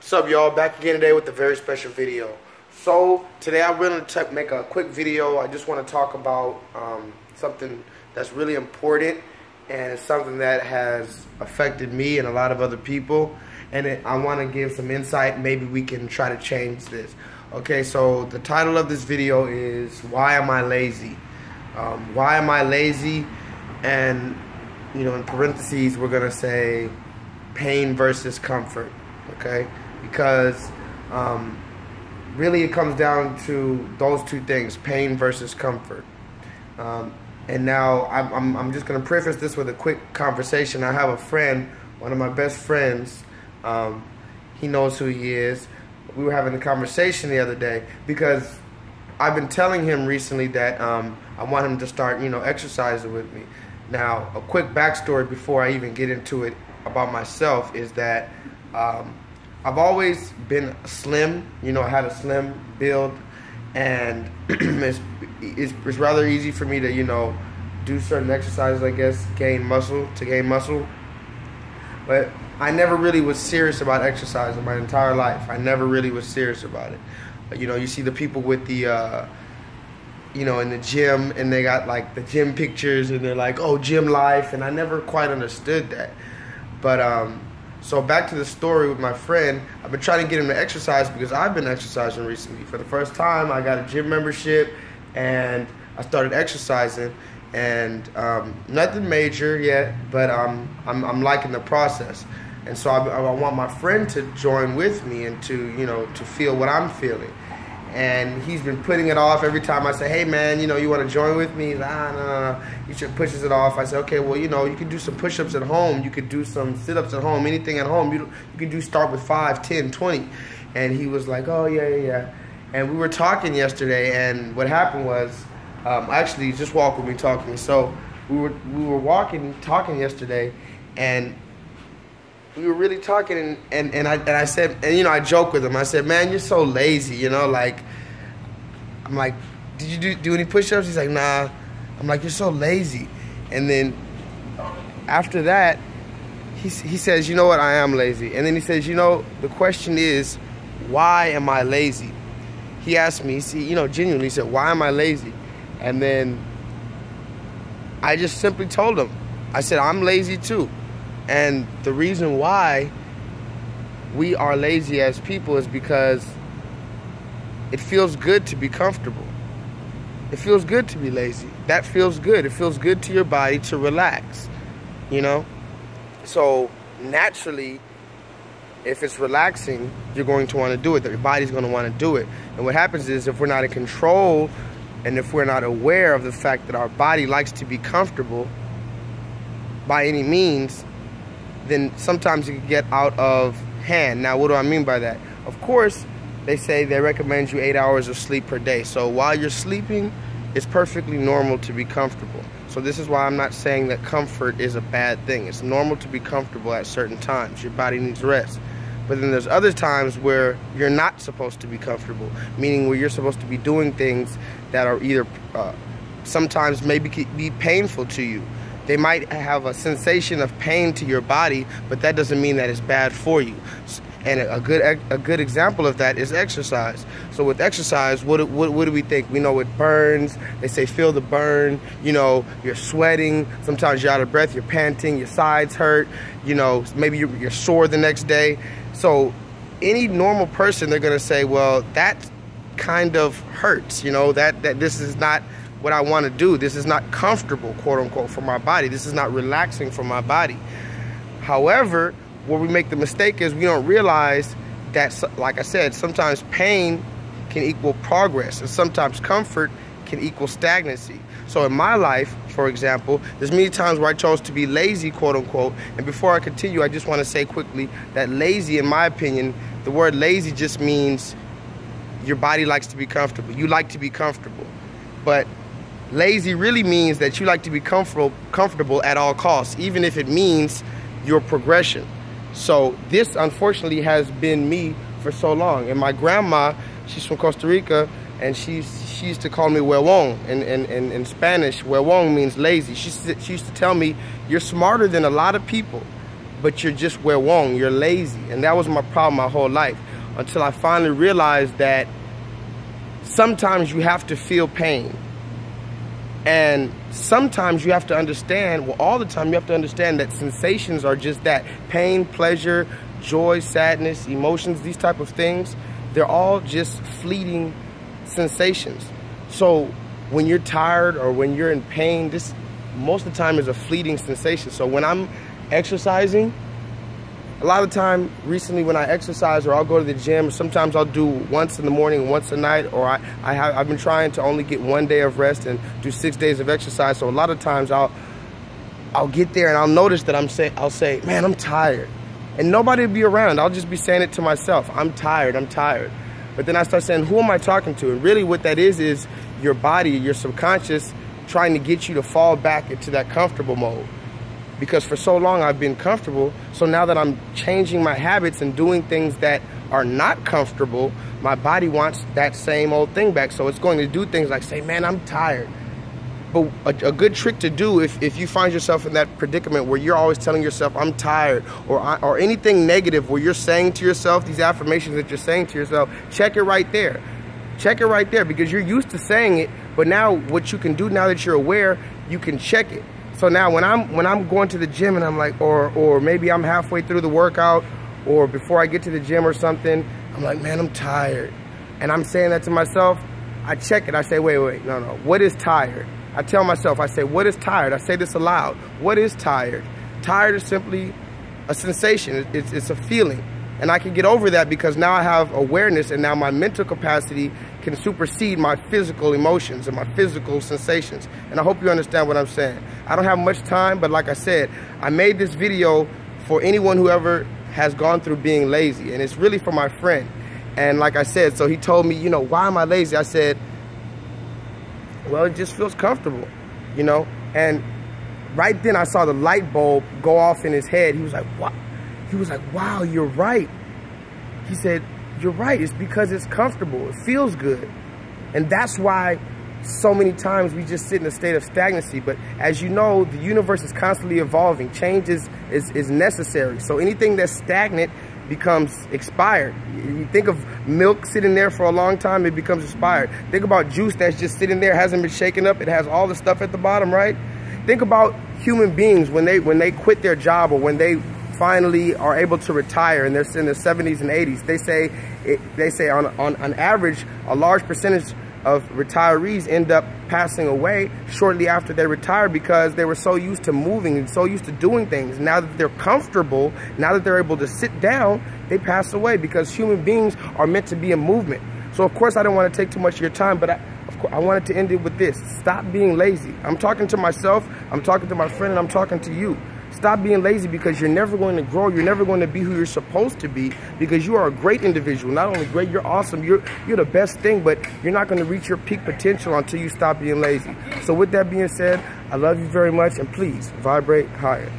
What's up, y'all? Back again today with a very special video. So today I'm going to make a quick video. I just want to talk about something that's really important, and it's something that has affected me and a lot of other people, and I want to give some insight. Maybe we can try to change this. Okay, so the title of this video is Why Am I Lazy? Why am I lazy? And you know, in parentheses we're going to say pain versus comfort. Okay, because really it comes down to those two things, pain versus comfort. And now I'm just going to preface this with a quick conversation. I have a friend, one of my best friends. He knows who he is. We were having a conversation the other day because I've been telling him recently that I want him to start, you know, exercising with me. Now, a quick backstory before I even get into it about myself is that I've always been slim. You know, I had a slim build, and it's rather easy for me to, you know, do certain exercises, I guess, gain muscle. But I never really was serious about exercising my entire life. I never really was serious about it. You know, you see the people with the, you know, in the gym, and they got like the gym pictures, and they're like, oh, gym life, and I never quite understood that. But so back to the story with my friend. I've been trying to get him to exercise because I've been exercising recently. For the first time, I got a gym membership, and I started exercising, and nothing major yet, but I'm liking the process. And so I want my friend to join with me and to, you know, to feel what I'm feeling. And he's been putting it off. Every time I say, hey man, you know, you want to join with me? He's like, no. He pushes it off. I say, okay, well, you know, you can do some push-ups at home. You could do some sit-ups at home, anything at home. You can start with 5, 10, 20. And he was like, oh, yeah. And we were talking yesterday, and what happened was, actually, just walk with me talking. So we were talking yesterday, and we were really talking, and I said, and you know, I joke with him. I said, man, you're so lazy, you know, like, I'm like, did you do any push-ups? He's like, nah. I'm like, you're so lazy. And then after that, he says, you know what, I am lazy. And then he says, you know, the question is, why am I lazy? He asked me, you know, genuinely, he said, why am I lazy? And then I just simply told him, I said, I'm lazy too. And the reason why we are lazy as people is because it feels good to be comfortable. It feels good to be lazy. That feels good. It feels good to your body to relax, you know? So naturally, if it's relaxing, you're going to want to do it. Your body's going to want to do it. And what happens is, if we're not in control and if we're not aware of the fact that our body likes to be comfortable by any means, then sometimes it can get out of hand. Now, what do I mean by that? Of course, they say they recommend you 8 hours of sleep per day. So while you're sleeping, it's perfectly normal to be comfortable. So this is why I'm not saying that comfort is a bad thing. It's normal to be comfortable at certain times. Your body needs rest. But then there's other times where you're not supposed to be comfortable, meaning where you're supposed to be doing things that are either sometimes maybe be painful to you. They might have a sensation of pain to your body, but that doesn't mean that it's bad for you. And a good example of that is exercise. So with exercise, what do we think? We know it burns. They say feel the burn. You know, you're sweating. Sometimes you're out of breath. You're panting. Your sides hurt. You know, maybe you're sore the next day. So any normal person, they're gonna say, well, that kind of hurts. You know, that this is not what I want to do. This is not comfortable, quote unquote, for my body. This is not relaxing for my body. However, where we make the mistake is we don't realize that, like I said, sometimes pain can equal progress, and sometimes comfort can equal stagnancy. So in my life, for example, there's many times where I chose to be lazy, quote unquote. And before I continue, I just want to say quickly that lazy, in my opinion, the word lazy just means your body likes to be comfortable. You like to be comfortable. But lazy really means that you like to be comfortable at all costs, even if it means your progression. So this, unfortunately, has been me for so long. And my grandma, she's from Costa Rica, and she used to call me huevón. In Spanish, huevón means lazy. She used to tell me, you're smarter than a lot of people, but you're just wrong, you're lazy. And that was my problem my whole life, until I finally realized that sometimes you have to feel pain. And sometimes you have to understand, well, all the time you have to understand that sensations are just that. Pain, pleasure, joy, sadness, emotions, these type of things, they're all just fleeting sensations. So when you're tired or when you're in pain, this most of the time is a fleeting sensation. So when I'm exercising, a lot of time recently when I exercise, or I'll go to the gym, sometimes I'll do once in the morning, once a night, or I've been trying to only get 1 day of rest and do 6 days of exercise. So a lot of times I'll get there and I'll notice that I'll say, man, I'm tired. And nobody will be around. I'll just be saying it to myself. I'm tired, I'm tired. But then I start saying, who am I talking to? And really what that is your body, your subconscious, trying to get you to fall back into that comfortable mode. Because for so long I've been comfortable, so now that I'm changing my habits and doing things that are not comfortable, my body wants that same old thing back. So it's going to do things like say, man, I'm tired. But a good trick to do if you find yourself in that predicament where you're always telling yourself, I'm tired, or anything negative where you're saying to yourself, these affirmations that you're saying to yourself, check it right there. Check it right there, because you're used to saying it, but now what you can do now that you're aware, you can check it. So now when I'm going to the gym and I'm like, or maybe I'm halfway through the workout, or before I get to the gym or something, I'm like, man, I'm tired. And I'm saying that to myself, I check it, I say, wait, no, what is tired? I tell myself, I say, what is tired? I say this aloud. What is tired? Tired is simply a sensation. It's a feeling. And I can get over that because now I have awareness, and now my mental capacity can supersede my physical emotions and my physical sensations. And I hope you understand what I'm saying. I don't have much time, but like I said, I made this video for anyone who ever has gone through being lazy. And it's really for my friend. And like I said, so he told me, you know, why am I lazy? I said, well, it just feels comfortable, you know? And right then I saw the light bulb go off in his head. He was like, what? He was like, wow, you're right. He said, you're right. It's because it's comfortable. It feels good. And that's why so many times we just sit in a state of stagnancy. But as you know, the universe is constantly evolving. Change is necessary. So anything that's stagnant becomes expired. You think of milk sitting there for a long time, it becomes expired. Think about juice that's just sitting there, hasn't been shaken up. It has all the stuff at the bottom, right? Think about human beings when they quit their job, or when they finally are able to retire and they're in their 70s and 80s. They say on average, a large percentage of retirees end up passing away shortly after they retire, because they were so used to moving and so used to doing things. Now that they're comfortable, now that they're able to sit down, they pass away, because human beings are meant to be in movement. So of course I don't want to take too much of your time, but I wanted to end it with this. Stop being lazy. I'm talking to myself, I'm talking to my friend, and I'm talking to you. Stop being lazy, because you're never going to grow. You're never going to be who you're supposed to be, because you are a great individual. Not only great, you're awesome. You're the best thing, but you're not going to reach your peak potential until you stop being lazy. So with that being said, I love you very much, and please vibrate higher.